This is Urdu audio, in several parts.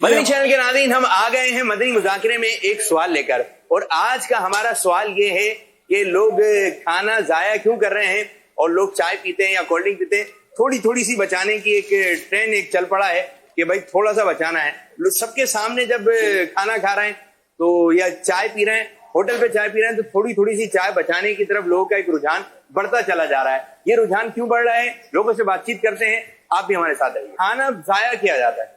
مدنی چینل کے ناظرین، ہم آ گئے ہیں مدنی مذاکرے میں ایک سوال لے کر، اور آج کا ہمارا سوال یہ ہے کہ لوگ کھانا ضائع کیوں کر رہے ہیں، اور لوگ چائے پیتے ہیں یا کولڈ ڈرنک پیتے ہیں، تھوڑی سی بچانے کی ایک ٹرینڈ ایک چل پڑا ہے کہ بھائی تھوڑا سا بچانا ہے۔ سب کے سامنے جب کھانا کھا رہے ہیں تو یا چائے پی رہے ہیں، ہوٹل پہ چائے پی رہے ہیں، تو تھوڑی سی چائے بچانے کی طرف لوگوں کا ایک رجحان بڑھتا چلا جا رہا ہے۔ یہ رجحان کیوں بڑھ رہا ہے، لوگوں سے بات چیت کرتے ہیں، آپ بھی ہمارے ساتھ رہیے۔ کھانا ضائع کیا جاتا ہے،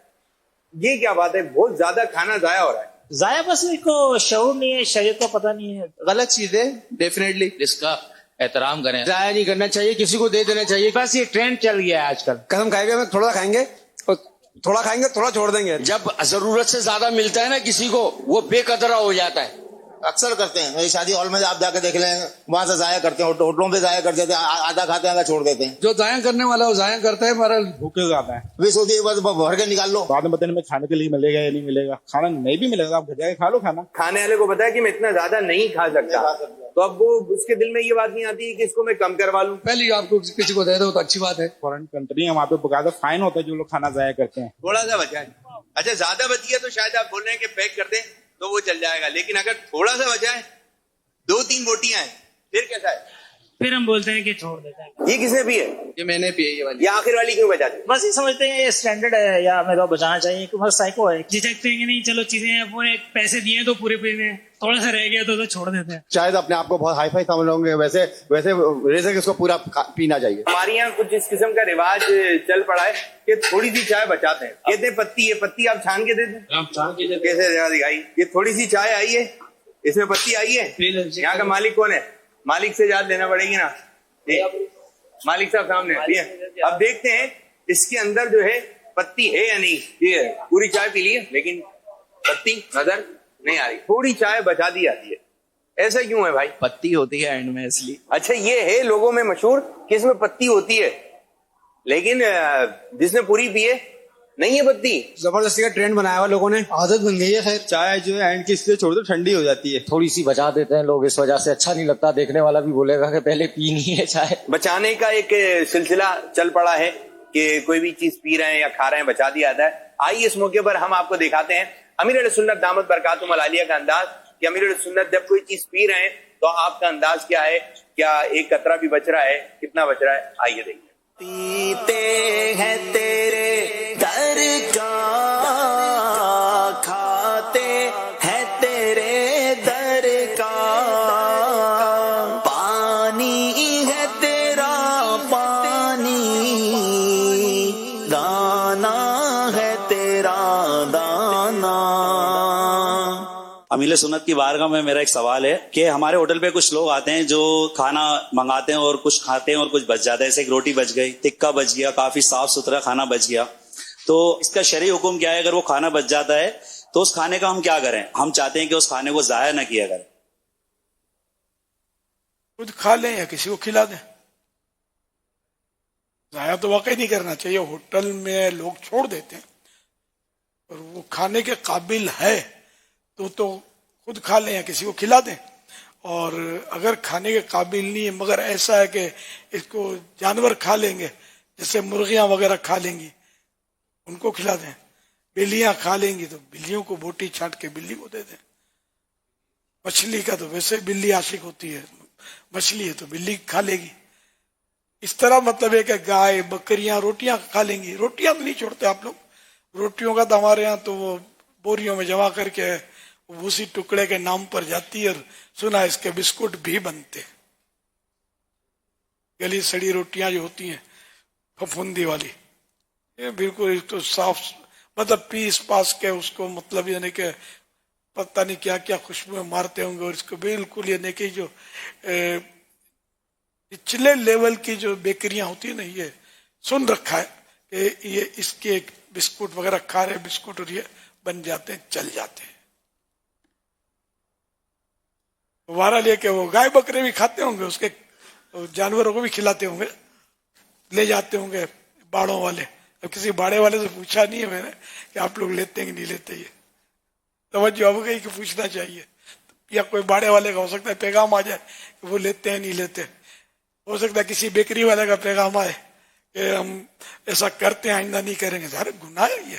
یہ کیا بات ہے؟ بہت زیادہ کھانا ضائع ہو رہا ہے۔ ضائع بس کو شعور نہیں ہے، شریعت کا پتہ نہیں ہے، غلط چیز ہے ڈیفینیٹلی، اس کا احترام کریں، ضائع نہیں کرنا چاہیے، کسی کو دے دینا چاہیے۔ بس یہ ٹرینڈ چل گیا ہے آج کل۔ قسم کھائے گا میں تھوڑا کھائیں گے اور تھوڑا کھائیں گے تھوڑا چھوڑ دیں گے۔ جب ضرورت سے زیادہ ملتا ہے نا کسی کو، وہ بے قدرہ ہو جاتا ہے۔ اکثر کرتے ہیں شادی ہال میں، آپ جا کے دیکھ لیں، وہاں سے ضائع کرتے ہیں، ہوٹلوں پہ ضائع کر دیتے ہیں، آدھا کھاتے ہیں آدھا چھوڑ دیتے ہیں۔ جو ضائع کرنے والا وہ ضائع کرتا ہے، ہمارا بھوکے جاتا ہے۔ وہ سوچیے بس بھر کے نکال لو، بعد میں پتہ نہیں میں کھانے کے لیے ملے گا یا نہیں ملے گا، کھانا نہیں بھی ملے گا، آپ گھر جا کے کھا لو کھانا۔ کھانے والے کو پتا ہے کہ میں اتنا زیادہ نہیں کھا سکتا، تو اب وہ اس کے دل میں یہ بات نہیں آتی کہ اس کو میں کم کروا لوں۔ پہلے ہی آپ کو کسی کو دے دو تو اچھی بات ہے۔ فورن کنٹری ہے، وہاں پہ باقاعدہ فائن ہوتا ہے جو لوگ کھانا ضائع کرتے ہیں۔ تھوڑا سا بچا ہے، اچھا زیادہ بچ گیا تو شاید آپ بول رہے ہیں کہ پیک کر دیں تو وہ چل جائے گا، لیکن اگر تھوڑا سا بچا ہے، 2-3 بوٹیاں ہیں، پھر کیسا ہے؟ پھر ہم بولتے ہیں کہ چھوڑ دیتے ہیں۔ یہ کس نے پی ہے؟ یہ میں نے پی ہے یہ والی۔ یہ آخر والی کیوں بچاتے ہیں؟ بس یہ سمجھتے ہیں یہ اسٹینڈرڈ ہے یا میرے کو بچانا چاہیے، کہ بس سائیکو ہے، جھجکتے ہیں کہ نہیں چلو چیزیں ہیں، پورے پیسے دیے تو پورے پینے، تھوڑا سا رہ گیا تو چھوڑ دیتے ہیں۔ شاید اپنے آپ کو بہت ہائی فائی سمجھ لوں گے، ویسے ریزے اس کو پورا پینا چاہیے۔ ہمارے یہاں کچھ اس قسم کا رواج چل پڑا ہے کہ تھوڑی سی چائے بچاتے ہیں، کہتے ہیں پتی ہے، پتی آپ چھان کے دیتے ہیں، کیسے دکھائی؟ یہ تھوڑی سی چائے آئی ہے، اس میں پتی آئی ہے، یہاں کا مالک کون ہے؟ مالک سے یاد لینا پڑے گی نا، مالک صاحب سامنے ہے۔ اب دیکھتے ہیں اس کے اندر جو ہے پتی ہے یا نہیں۔ یہ پوری چائے پی لی ہے لیکن پتی نظر نہیں آ رہی، تھوڑی چائے بچا دی جاتی ہے، ایسا کیوں ہے بھائی؟ پتی ہوتی ہے اینڈ میں اس لیے۔ اچھا یہ ہے لوگوں میں مشہور کہ اس میں پتی ہوتی ہے، لیکن جس نے پوری پی ہے نہیں ہے پتی۔ زبردستی کا ٹرینڈ بنایا ہوا لوگوں نے، عادت بن گئی ہے۔ خیر چائے جو ہے اینڈ کی اس سے چھوڑ دو، ٹھنڈی ہو جاتی ہے۔ تھوڑی سی بچا دیتے ہیں لوگ، اس وجہ سے اچھا نہیں لگتا، دیکھنے والا بھی بولے گا کہ پہلے پینی ہے چائے۔ بچانے کا ایک سلسلہ چل پڑا ہے کہ کوئی بھی چیز پی رہے ہیں یا کھا رہے ہیں بچا دیا جاتا ہے۔ آئیے اس موقع پر ہم آپ کو دکھاتے ہیں امیر علیہ سنت دامت برکاتہم العالیہ کا انداز، کہ امیر علیہ سنت جب کوئی چیز پی رہے ہیں تو آپ کا انداز کیا ہے، کیا ایک قطرہ بھی بچ رہا ہے، کتنا بچ رہا ہے، آئیے دیکھیں۔ پیتے ہیں تیرے در کا، کھاتے ہیں تیرے در کا، پانی ہے تیرا پانی، دانا ہے تیرا دانا۔ امیر سنت کی بارگاہ میں میرا ایک سوال ہے کہ ہمارے ہوٹل پہ کچھ لوگ آتے ہیں جو کھانا منگاتے ہیں اور کچھ کھاتے ہیں اور کچھ بچ جاتا ہے، جیسے ایک روٹی بچ گئی، ٹکا بچ گیا، کافی صاف ستھرا کھانا بچ گیا، تو اس کا شرعی حکم کیا ہے؟ اگر وہ کھانا بچ جاتا ہے تو اس کھانے کا ہم کیا کریں؟ ہم چاہتے ہیں کہ اس کھانے کو ضائع نہ کیا کریں۔ خود کھا لیں یا کسی کو کھلا دیں، ضائع تو واقعی نہیں کرنا چاہیے۔ ہوٹل میں لوگ چھوڑ دیتے ہیں اور وہ کھانے کے قابل ہے تو خود کھا لیں یا کسی کو کھلا دیں، اور اگر کھانے کے قابل نہیں ہے مگر ایسا ہے کہ اس کو جانور کھا لیں گے، جیسے مرغیاں وغیرہ کھا لیں گی، ان کو کھلا دیں۔ بلیاں کھا لیں گی تو بلیوں کو بوٹی چھانٹ کے بلی کو دے دیں۔ مچھلی کا تو ویسے بلی عاشق ہوتی ہے، مچھلی ہے تو بلی کھا لے گی۔ اس طرح مطلب ہے کہ گائے بکریاں روٹیاں کھا لیں گی۔ روٹیاں تو نہیں چھوڑتے آپ لوگ، روٹیوں کا تو ہمارے یہاں تو وہ بوریوں میں جمع کر کے اسی ٹکڑے کے نام پر جاتی ہے، اور سنا اس کے بسکٹ بھی بنتے، گلی سڑی روٹیاں جو ہوتی ہیں پھپھوندی والی، یہ بالکل اس کو صاف مطلب پیس پاس کے اس کو مطلب یعنی کہ پتہ نہیں کیا کیا خوشبو مارتے ہوں گے، اور اس کو بالکل یعنی کہ جو نچلے لیول کی جو بیکریاں ہوتی ہیں نا، یہ سن رکھا ہے کہ یہ اس کے بسکٹ وغیرہ کھا رہے بسکٹ، اور یہ بن جاتے ہیں، چل جاتے ہیں۔ وارا لے کے وہ گائے بکرے بھی کھاتے ہوں گے، اس کے جانوروں کو بھی کھلاتے ہوں گے، لے جاتے ہوں گے باڑوں والے۔ اب کسی باڑے والے سے پوچھا نہیں ہے میں نے کہ آپ لوگ لیتے ہیں کہ نہیں لیتے، یہ توجہ اب گئی کہ پوچھنا چاہیے، یا کوئی باڑے والے کا ہو سکتا ہے پیغام آ جائے کہ وہ لیتے ہیں نہیں لیتے، ہو سکتا ہے کسی بیکری والے کا پیغام آئے کہ ہم ایسا کرتے ہیں آئندہ نہیں کریں گے۔ ظاہر گناہ ہے یہ،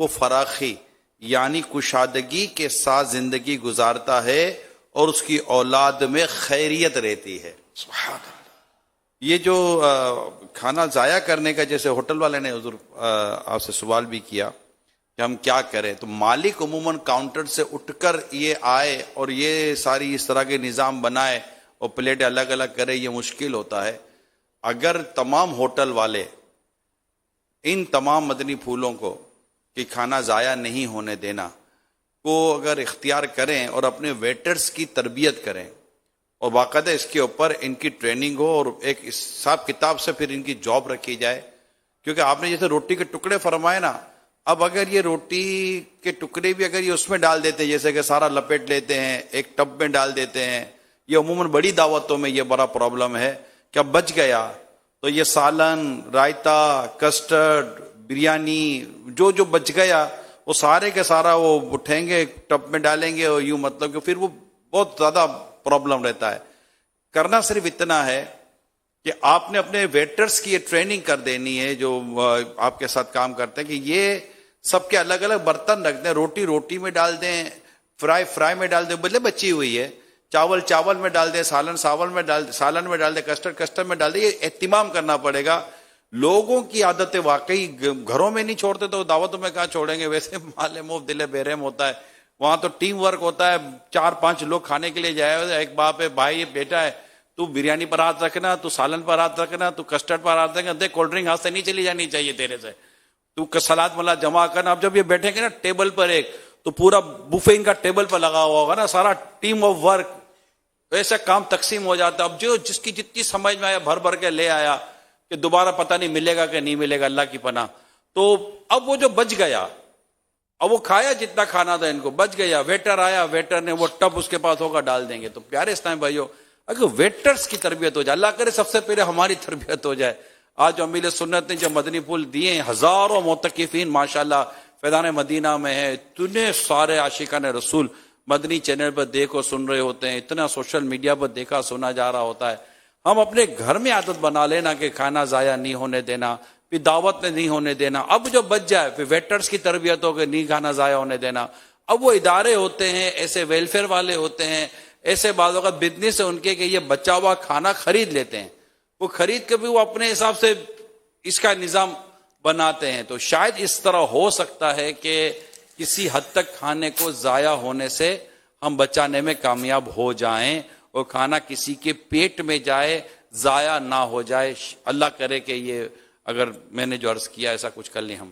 وہ فراخی یعنی کشادگی کے ساتھ زندگی گزارتا ہے اور اس کی اولاد میں خیریت رہتی ہے. سبحان اللہ. یہ جو کھانا ضائع کرنے کا، جیسے ہوٹل والے نے حضور آپ سے سوال بھی کیا کہ ہم کیا کریں، تو مالک عموماً کاؤنٹر سے اٹھ کر یہ آئے اور یہ ساری اس طرح کے نظام بنائے اور پلیٹیں الگ الگ کرے، یہ مشکل ہوتا ہے. اگر تمام ہوٹل والے ان تمام مدنی پھولوں کو کہ کھانا ضائع نہیں ہونے دینا کو اگر اختیار کریں اور اپنے ویٹرز کی تربیت کریں اور باقاعدہ اس کے اوپر ان کی ٹریننگ ہو اور ایک حساب کتاب سے پھر ان کی جاب رکھی جائے، کیونکہ آپ نے جیسے روٹی کے ٹکڑے فرمائے نا، اب اگر یہ روٹی کے ٹکڑے بھی اگر یہ اس میں ڈال دیتے ہیں، جیسے کہ سارا لپیٹ لیتے ہیں ایک ٹب میں ڈال دیتے ہیں، یہ عموماً بڑی دعوتوں میں یہ بڑا پرابلم ہے کہ اب بچ گیا تو یہ سالن، رائتا، کسٹرڈ، بریانی جو بچ گیا وہ سارے کے سارا وہ اٹھیں گے ٹب میں ڈالیں گے، اور یوں مطلب کہ پھر وہ بہت زیادہ پرابلم رہتا ہے. کرنا صرف اتنا ہے کہ آپ نے اپنے ویٹرز کی یہ ٹریننگ کر دینی ہے جو آپ کے ساتھ کام کرتے ہیں، کہ یہ سب کے الگ الگ برتن رکھ دیں، روٹی میں ڈال دیں، فرائی میں ڈال دیں، بدلے بچی ہوئی ہے، چاول میں ڈال دیں، سالن میں ڈال دیں، کسٹرڈ میں ڈال دیں. یہ اہتمام کرنا پڑے گا. لوگوں کی عادتیں واقعی گھروں میں نہیں چھوڑتے تو دعوتوں میں کہاں چھوڑیں گے. ویسے مال موف دل بےرحم ہوتا ہے، وہاں تو ٹیم ورک ہوتا ہے، 4-5 لوگ کھانے کے لیے جائے، ایک باپ ہے، بھائی بیٹا ہے، تو بریانی پر ہاتھ رکھنا، تو سالن پر ہاتھ رکھنا، تو کسٹرڈ پر ہاتھ رکھنا، دیکھ کولڈ ڈرنک ہاتھ سے نہیں چلی جانی چاہیے تیرے سے، تو سلاد ملاد جمع کرنا. اب جب یہ بیٹھیں گے نا ٹیبل پر ایک، تو پورا بوفے ان کا ٹیبل پر لگا ہوا ہوگا نا، سارا ٹیم آف ورک، ایسا کام تقسیم ہو جاتا ہے. اب جو جس کی جتنی سمجھ میں آیا بھر کے لے آیا کہ دوبارہ پتہ نہیں ملے گا کہ نہیں ملے گا، اللہ کی پناہ. تو اب وہ جو بچ گیا، اب وہ کھایا جتنا کھانا تھا ان کو، بچ گیا، ویٹر آیا، ویٹر نے وہ ٹب اس کے پاس ہوگا ڈال دیں گے. تو پیارے اسلام بھائیو، اگر ویٹرز کی تربیت ہو جائے، اللہ کرے سب سے پہلے ہماری تربیت ہو جائے. آج جو امیل سنت نے جو مدنی پھول دیے ہیں، ہزاروں معتکفین ماشاءاللہ فیضان مدینہ میں ہے، اتنے سارے عاشقان رسول مدنی چینل پر دیکھو سن رہے ہوتے ہیں، اتنا سوشل میڈیا پر دیکھا سنا جا رہا ہوتا ہے. ہم اپنے گھر میں عادت بنا لینا کہ کھانا ضائع نہیں ہونے دینا، پھر دعوت میں نہیں ہونے دینا. اب جو بچ جائے پھر ویٹرز کی تربیت ہو کہ نہیں کھانا ضائع ہونے دینا. اب وہ ادارے ہوتے ہیں، ایسے ویلفیئر والے ہوتے ہیں، ایسے بعضوں کا بزنس ہے ان کے کہ یہ بچا ہوا کھانا خرید لیتے ہیں، وہ خرید کے بھی وہ اپنے حساب سے اس کا نظام بناتے ہیں. تو شاید اس طرح ہو سکتا ہے کہ کسی حد تک کھانے کو ضائع ہونے سے ہم بچانے میں کامیاب ہو جائیں اور کھانا کسی کے پیٹ میں جائے، ضائع نہ ہو جائے. اللہ کرے کہ یہ اگر میں نے جو عرض کیا ایسا کچھ کر لیں ہم.